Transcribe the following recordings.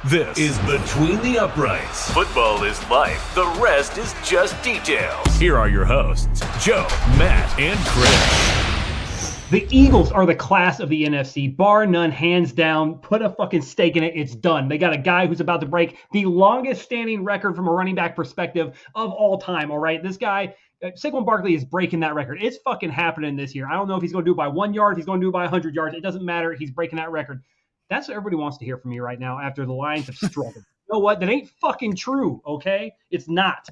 This is Between the Uprights. Football is life. The rest is just details. Here are your hosts, Joe, Matt, and Chris. The Eagles are the class of the NFC, bar none, hands down. Put a fucking stake in it. It's done. They got a guy who's about to break the longest standing record from a running back perspective of all time, all right? This guy, Saquon Barkley, is breaking that record. It's fucking happening this year. I don't know if he's going to do it by 1 yard, if he's going to do it by 100 yards. It doesn't matter. He's breaking that record. That's what everybody wants to hear from me right now after the Lions have struggled. You know what? That ain't fucking true, okay? It's not.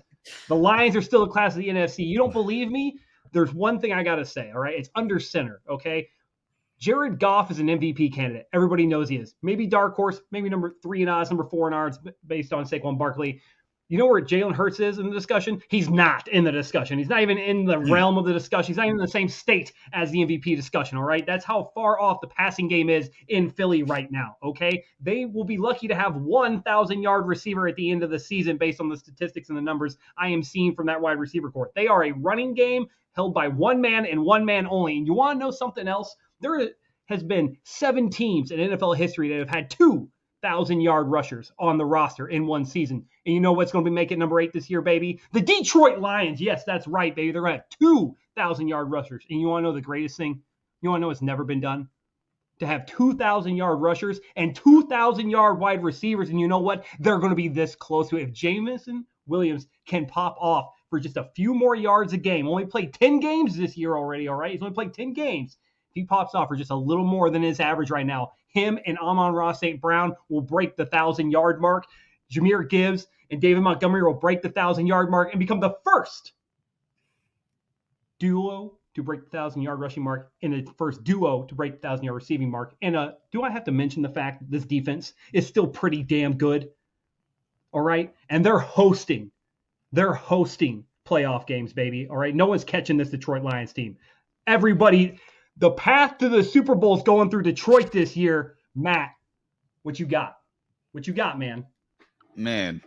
The Lions are still the class of the NFC. You don't believe me? There's one thing I got to say, all right? It's under center, okay? Jared Goff is an MVP candidate. Everybody knows he is. Maybe dark horse, maybe number 3 in odds, number 4 in odds based on Saquon Barkley. You know where Jalen Hurts is in the discussion? He's not in the discussion. He's not even in the realm of the discussion. He's not even in the same state as the MVP discussion, all right? That's how far off the passing game is in Philly right now, okay? They will be lucky to have 1,000-yard receiver at the end of the season based on the statistics and the numbers I am seeing from that wide receiver corps. They are a running game held by one man and one man only. And you want to know something else? There has been 7 teams in NFL history that have had 2,000-yard rushers on the roster in one season. And you know what's going to be making number 8 this year, baby? The Detroit Lions. Yes, that's right, baby. They're going to have 2,000-yard rushers. And you want to know the greatest thing? You want to know what's never been done? To have 2,000-yard rushers and 2,000-yard wide receivers. And you know what? They're going to be this close to it. If Jameson Williams can pop off for just a few more yards a game, only played 10 games this year already, all right? He's only played 10 games. If he pops off for just a little more than his average right now, him and Amon-Ra St. Brown will break the 1,000-yard mark. Jahmyr Gibbs and David Montgomery will break the 1,000-yard mark and become the first duo to break the 1,000-yard rushing mark and the first duo to break the 1,000-yard receiving mark. And do I have to mention the fact that this defense is still pretty damn good? All right? And they're hosting playoff games, baby. All right? No one's catching this Detroit Lions team. Everybody, the path to the Super Bowl is going through Detroit this year. Matt, what you got? What you got, man? Man,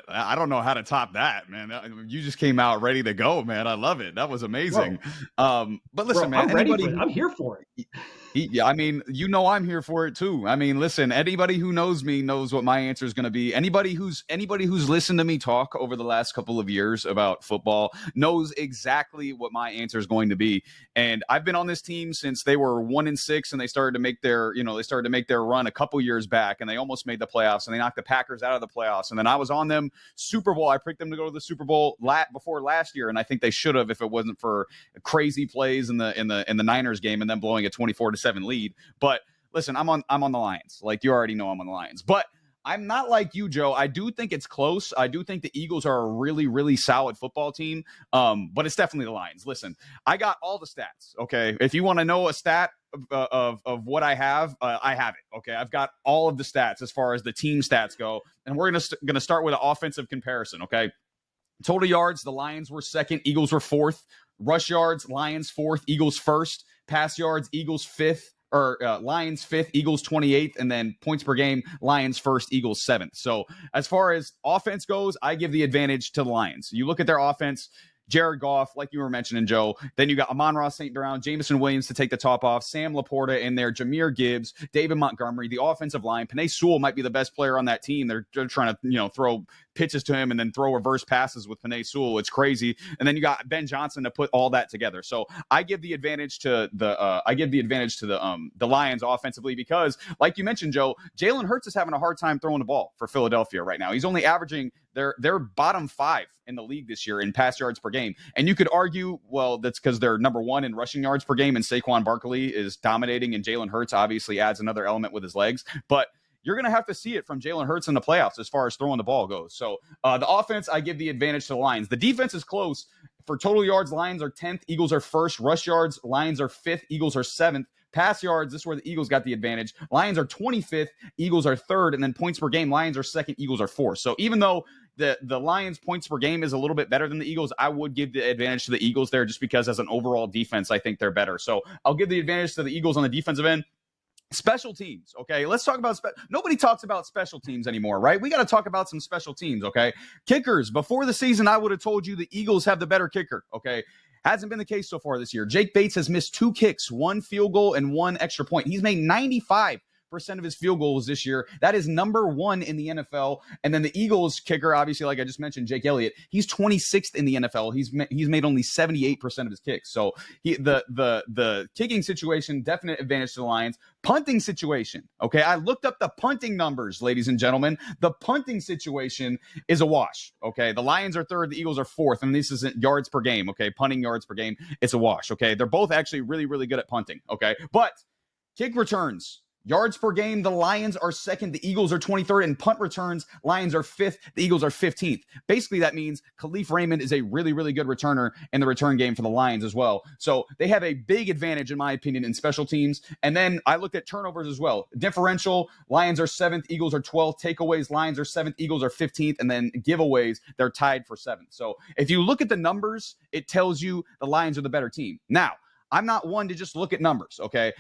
I don't know how to top that, man. You just came out ready to go, man. I love it. That was amazing. But listen, man, I'm ready for it. I'm here for it. Yeah, I mean, I'm here for it too. I mean, listen, anybody who knows me knows what my answer is going to be. Anybody who's listened to me talk over the last couple of years about football knows exactly what my answer is going to be. And I've been on this team since they were 1-6, and they started to make their run a couple years back, and they almost made the playoffs, and they knocked the Packers out of the playoffs. And then I was on them Super Bowl. I picked them to go to the Super Bowl before last year, and I think they should have if it wasn't for crazy plays in the Niners game and then blowing a 24-7 lead. But listen, I'm on the Lions. Like, you already know I'm on the Lions. But I'm not like you, Joe. I do think it's close. I do think the Eagles are a really, really solid football team. But it's definitely the Lions. Listen, I got all the stats. Okay, if you want to know a stat of what I have it. Okay, I've got all of the stats as far as the team stats go, and we're gonna start with an offensive comparison. Okay, total yards, the Lions were second, Eagles were fourth. Rush yards, Lions fourth, Eagles first. Pass yards, Eagles fifth, or Lions fifth, Eagles 28th, and then points per game, Lions first, Eagles seventh. So as far as offense goes, I give the advantage to the Lions. You look at their offense, Jared Goff, like you were mentioning, Joe. Then you got Amon-Ra St. Brown, Jameson Williams to take the top off, Sam Laporta in there, Jahmyr Gibbs, David Montgomery, the offensive line. Penei Sewell might be the best player on that team. They're trying to, throw pitches to him and then throw reverse passes with Penei Sewell. It's crazy. And then you got Ben Johnson to put all that together. So I give the advantage to the Lions offensively because, like you mentioned, Joe, Jalen Hurts is having a hard time throwing the ball for Philadelphia right now. He's only averaging their bottom 5 in the league this year in pass yards per game. And you could argue, well, that's because they're number 1 in rushing yards per game, and Saquon Barkley is dominating, and Jalen Hurts obviously adds another element with his legs. But you're going to have to see it from Jalen Hurts in the playoffs as far as throwing the ball goes. So the offense, I give the advantage to the Lions. The defense is close. For total yards, Lions are 10th, Eagles are first. Rush yards, Lions are 5th, Eagles are 7th. Pass yards, this is where the Eagles got the advantage. Lions are 25th, Eagles are 3rd, and then points per game, Lions are 2nd, Eagles are 4th. So even though the Lions' points per game is a little bit better than the Eagles, I would give the advantage to the Eagles there just because as an overall defense, I think they're better. So I'll give the advantage to the Eagles on the defensive end. Special teams, okay? Let's talk about nobody talks about special teams anymore, right? We got to talk about some special teams, okay? Kickers. Before the season, I would have told you the Eagles have the better kicker, okay? Hasn't been the case so far this year. Jake Bates has missed 2 kicks, 1 field goal, and 1 extra point. He's made 95% of his field goals this year. That is number 1 in the NFL. And then the Eagles kicker, obviously, like I just mentioned, Jake Elliott, he's 26th in the NFL. He's made only 78% of his kicks. So the kicking situation, definite advantage to the Lions. Punting situation, okay? I looked up the punting numbers, ladies and gentlemen. The punting situation is a wash, okay? The Lions are 3rd, the Eagles are 4th, and this isn't yards per game, okay? Punting yards per game, it's a wash, okay? They're both actually really, really good at punting, okay? But kick returns, yards per game, the Lions are 2nd, the Eagles are 23rd, and punt returns, Lions are 5th, the Eagles are 15th. Basically, that means Khalif Raymond is a really, really good returner in the return game for the Lions as well. So they have a big advantage, in my opinion, in special teams. And then I looked at turnovers as well. Differential, Lions are 7th, Eagles are 12th. Takeaways, Lions are 7th, Eagles are 15th. And then giveaways, they're tied for 7th. So if you look at the numbers, it tells you the Lions are the better team. Now, I'm not one to just look at numbers, okay?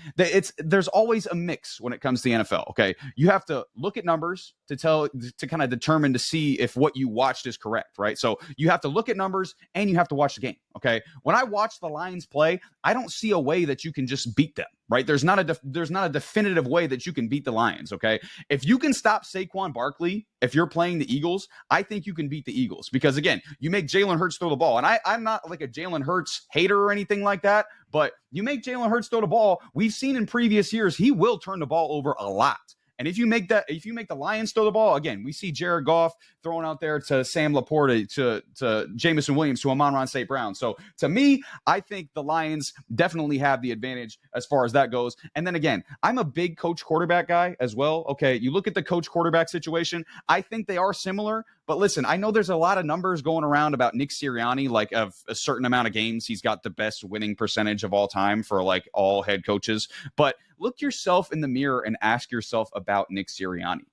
There's always a mix when it comes to the NFL, okay? You have to look at numbers to kind of determine to see if what you watched is correct, right? So you have to look at numbers and you have to watch the game, okay? When I watch the Lions play, I don't see a way that you can just beat them, right? There's not a definitive way that you can beat the Lions, okay? If you can stop Saquon Barkley, if you're playing the Eagles, I think you can beat the Eagles because, again, you make Jalen Hurts throw the ball. And I'm not like a Jalen Hurts hater or anything like that, but you make Jalen Hurts throw the ball, we've seen in previous years, he will turn the ball over a lot. And if you make the Lions throw the ball, again, we see Jared Goff throwing out there to Sam Laporta, to Jamison Williams, to Amon-Ra St. Brown. So to me, I think the Lions definitely have the advantage as far as that goes. And then again, I'm a big coach quarterback guy as well. Okay, you look at the coach quarterback situation, I think they are similar. But listen, I know there's a lot of numbers going around about Nick Sirianni, like of a certain amount of games, he's got the best winning percentage of all time for like all head coaches. But look yourself in the mirror and ask yourself about Nick Sirianni.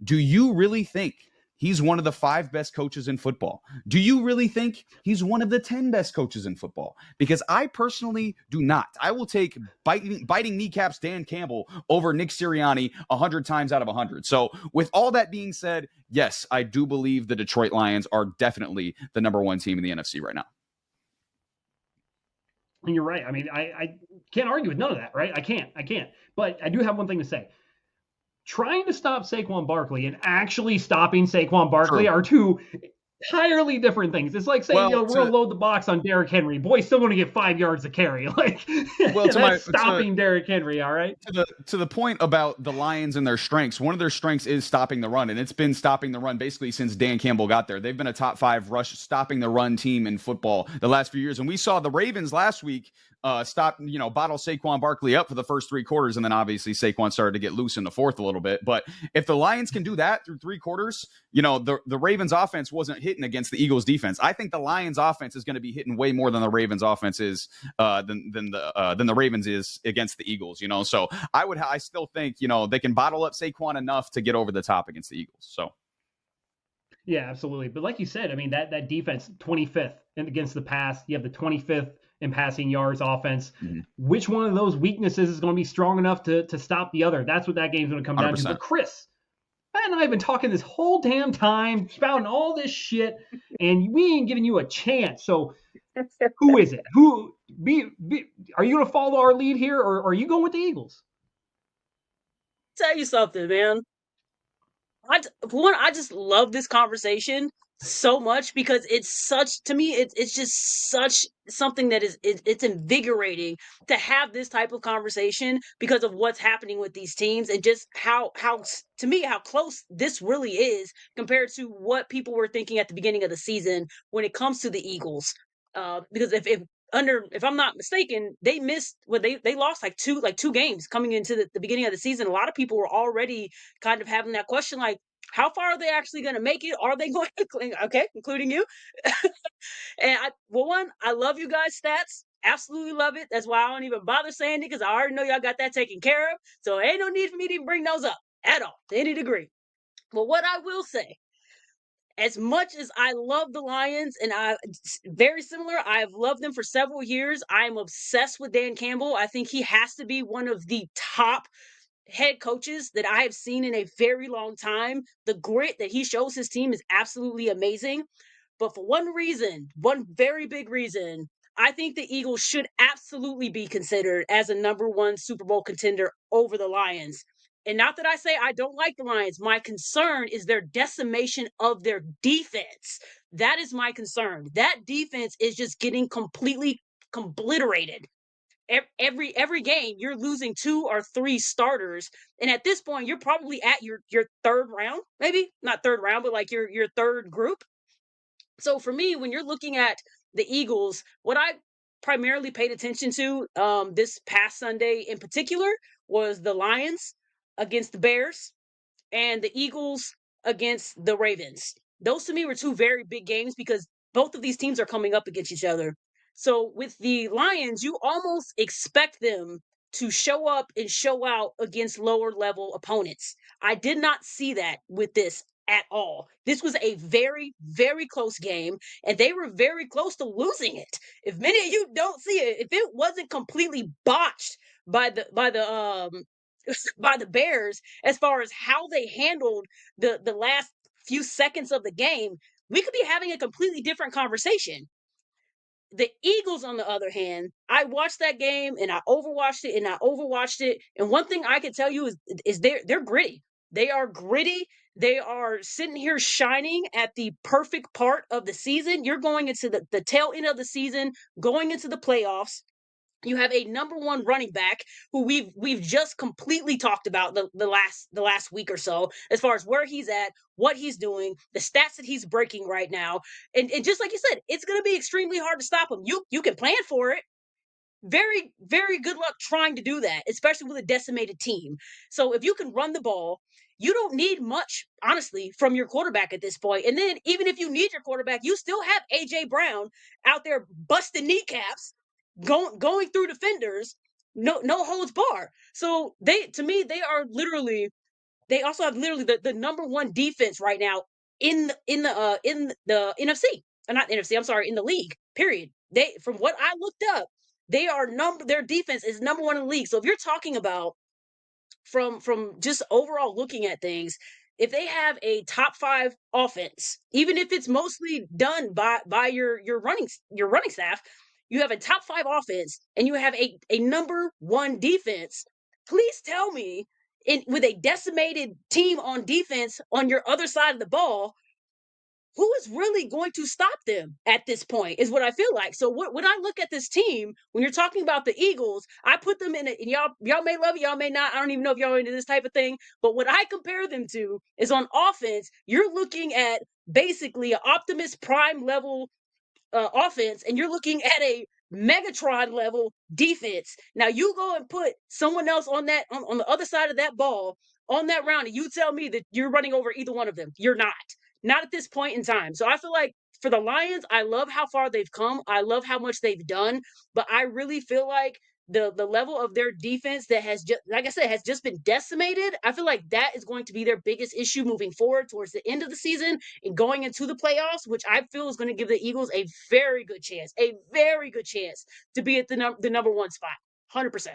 Do you really think he's one of the 5 best coaches in football? Do you really think he's one of the 10 best coaches in football? Because I personally do not. I will take biting kneecaps Dan Campbell over Nick Sirianni 100 times out of 100. So with all that being said, yes, I do believe the Detroit Lions are definitely the number 1 team in the NFC right now. And you're right. I mean, I can't argue with none of that, right? I can't. But I do have one thing to say. Trying to stop Saquon Barkley and actually stopping Saquon Barkley are two entirely different things. It's like saying, we're going to load the box on Derrick Henry. Boy's still going to get 5 yards to carry. Like, that's stopping Derrick Henry, all right? To the point about the Lions and their strengths, one of their strengths is stopping the run, and it's been stopping the run basically since Dan Campbell got there. They've been a top 5 rush stopping the run team in football the last few years, and we saw the Ravens last week bottle Saquon Barkley up for the first 3 quarters, and then obviously Saquon started to get loose in the fourth a little bit. But if the Lions can do that through 3 quarters, the Ravens offense wasn't hitting against the Eagles defense. I think the Lions offense is going to be hitting way more than the Ravens offense is than the Ravens is against the Eagles. So I still think they can bottle up Saquon enough to get over the top against the Eagles. So. Yeah, absolutely. But like you said, I mean, that defense, 25th against the pass. You have the 25th in passing yards offense. Mm-hmm. Which one of those weaknesses is going to be strong enough to stop the other? That's what that game's going to come down 100%. to. But Chris, Matt and I have been talking this whole damn time, spouting all this shit, and we ain't giving you a chance. So who is it? Are you going to follow our lead here, or are you going with the Eagles? Tell you something, man. I just love this conversation so much because it's just such something that it's invigorating to have this type of conversation because of what's happening with these teams and just how to me how close this really is compared to what people were thinking at the beginning of the season when it comes to the Eagles. Because if I'm not mistaken, they missed they lost like two games coming into the beginning of the season. A lot of people were already kind of having that question, like, how far are they actually going to make it? Are they going to, okay, including you? And I love you guys' stats. Absolutely love it. That's why I don't even bother saying it because I already know y'all got that taken care of. So ain't no need for me to even bring those up at all to any degree. But what I will say, as much as I love the Lions, and very similar, I've loved them for several years. I'm obsessed with Dan Campbell. I think he has to be one of the top head coaches that I have seen in a very long time. The grit that he shows his team is absolutely amazing. But for one very big reason, I think the Eagles should absolutely be considered as a number 1 Super Bowl contender over the Lions. And not that I say I don't like the Lions. My concern is their decimation of their defense. That is my concern. That defense is just getting completely obliterated. Every game, you're losing 2 or 3 starters, and at this point, you're probably at your third round, maybe not third round, but like your third group. So for me, when you're looking at the Eagles, what I primarily paid attention to this past Sunday in particular was the Lions against the Bears and the Eagles against the Ravens. Those to me were 2 very big games because both of these teams are coming up against each other. So with the Lions, you almost expect them to show up and show out against lower level opponents. I did not see that with this at all. This was a very, very close game, and they were very close to losing it. If many of you don't see it, if it wasn't completely botched by the by the Bears as far as how they handled the last few seconds of the game, we could be having a completely different conversation. The Eagles, on the other hand, I watched that game and I overwatched it and I overwatched it. And one thing I can tell you is they're gritty. They are gritty. They are sitting here shining at the perfect part of the season. You're going into the tail end of the season, going into the playoffs. You have a number 1 running back who we've just completely talked about the last week or so, as far as where he's at, what he's doing, the stats that he's breaking right now. And just like you said, it's going to be extremely hard to stop him. You can plan for it. Very, very good luck trying to do that, especially with a decimated team. So if you can run the ball, you don't need much, honestly, from your quarterback at this point. And then even if you need your quarterback, you still have A.J. Brown out there busting kneecaps, going through defenders, no holds bar. So they also have literally the number 1 defense right now in the NFC. Not NFC, I'm sorry, in the league. Period. They, from what I looked up, their defense is number 1 in the league. So if you're talking about from just overall looking at things, if they have a top 5 offense, even if it's mostly done by your running staff, you have a top 5 offense and you have a number 1 defense. Please tell me, with a decimated team on defense on your other side of the ball, who is really going to stop them at this point is what I feel like. So when I look at this team, when you're talking about the Eagles, I put them and y'all may love it, y'all may not. I don't even know if y'all are into this type of thing. But what I compare them to is on offense, you're looking at basically an Optimus Prime level offense, and you're looking at a Megatron level defense. Now you go and put someone else on the other side of that ball on that round, and you tell me that you're running over either one of them. You're not at this point in time. So I feel like for the Lions, I love how far they've come. I love how much they've done, but I really feel like the level of their defense that has just, like I said, has just been decimated. I feel like that is going to be their biggest issue moving forward towards the end of the season and going into the playoffs, which I feel is going to give the Eagles a very good chance to be at the number 1 spot. 100%.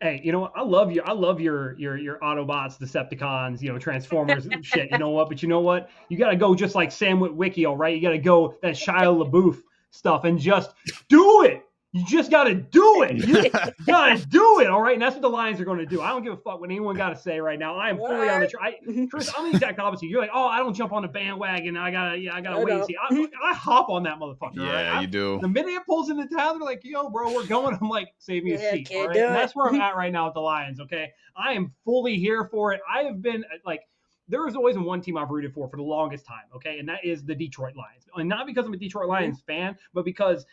Hey, you know what? I love you. I love your Autobots, Decepticons, Transformers shit. You know what? But you know what? You got to go just like Sam Witwicky, all right? You got to go that Shia LaBeouf stuff and just do it. You just got to do it. You got to do it, all right? And that's what the Lions are going to do. I don't give a fuck what anyone got to say right now. I am fully on the Chris, I'm the exact opposite. You're like, oh, I don't jump on the bandwagon. I gotta wait and see. I hop on that motherfucker. Yeah, right? you do. The minute it pulls into town, they're like, yo, bro, we're going. I'm like, save me a seat. All right? And that's where I'm at right now with the Lions, okay? I am fully here for it. I have been like, there is always one team I've rooted for the longest time, okay? And that is the Detroit Lions. And not because I'm a Detroit Lions fan, but because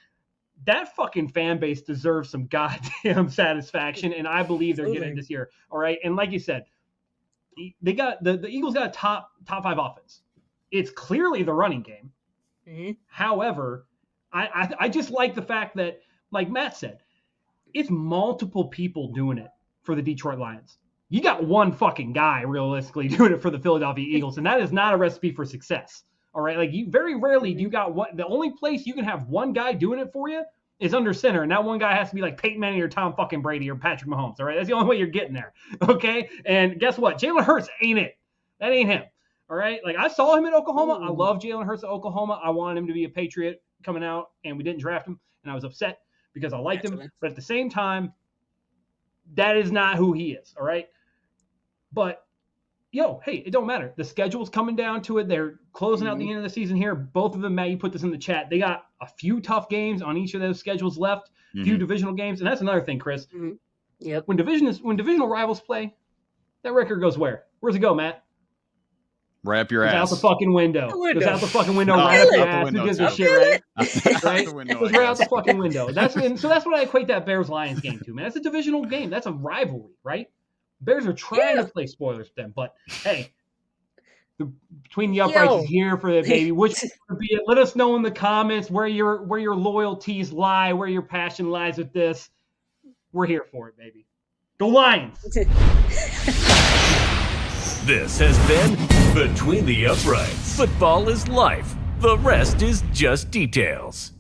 that fucking fan base deserves some goddamn satisfaction, and I believe they're getting it this year. All right, and like you said, they got the Eagles got a top 5 offense. It's clearly the running game. Mm-hmm. However, I just like the fact that, like Matt said, it's multiple people doing it for the Detroit Lions. You got one fucking guy realistically doing it for the Philadelphia Eagles, and that is not a recipe for success. All right, like you very rarely do you got one. The only place you can have one guy doing it for you is under center, and that one guy has to be like Peyton Manning or Tom fucking Brady or Patrick Mahomes. All right, that's the only way you're getting there. Okay, and guess what? Jalen Hurts ain't it. That ain't him. All right, like I saw him in Oklahoma. I love Jalen Hurts at Oklahoma. I wanted him to be a Patriot coming out, and we didn't draft him, and I was upset because I liked him. But at the same time, that is not who he is. All right. But hey, it don't matter. The schedule's coming down to it. They're closing out the end of the season here. Both of them, Matt, you put this in the chat. They got a few tough games on each of those schedules left, a few divisional games. And that's another thing, Chris. Yep. When divisional rivals play, that record goes where? Where's it go, Matt? Right up your Goes ass. out the fucking window. Goes out the fucking window, No, right up your out the ass. window, Who gives a too. shit, right? Right? Goes right out the fucking window. So that's what I equate that Bears-Lions game to, man. That's a divisional game. That's a rivalry, right? Bears are trying to play spoilers for them, but hey, between the uprights is here for the baby. Which would be it? Let us know in the comments where your loyalties lie, where your passion lies with this. We're here for it, baby. Go Lions! This has been Between the Uprights. Football is life. The rest is just details.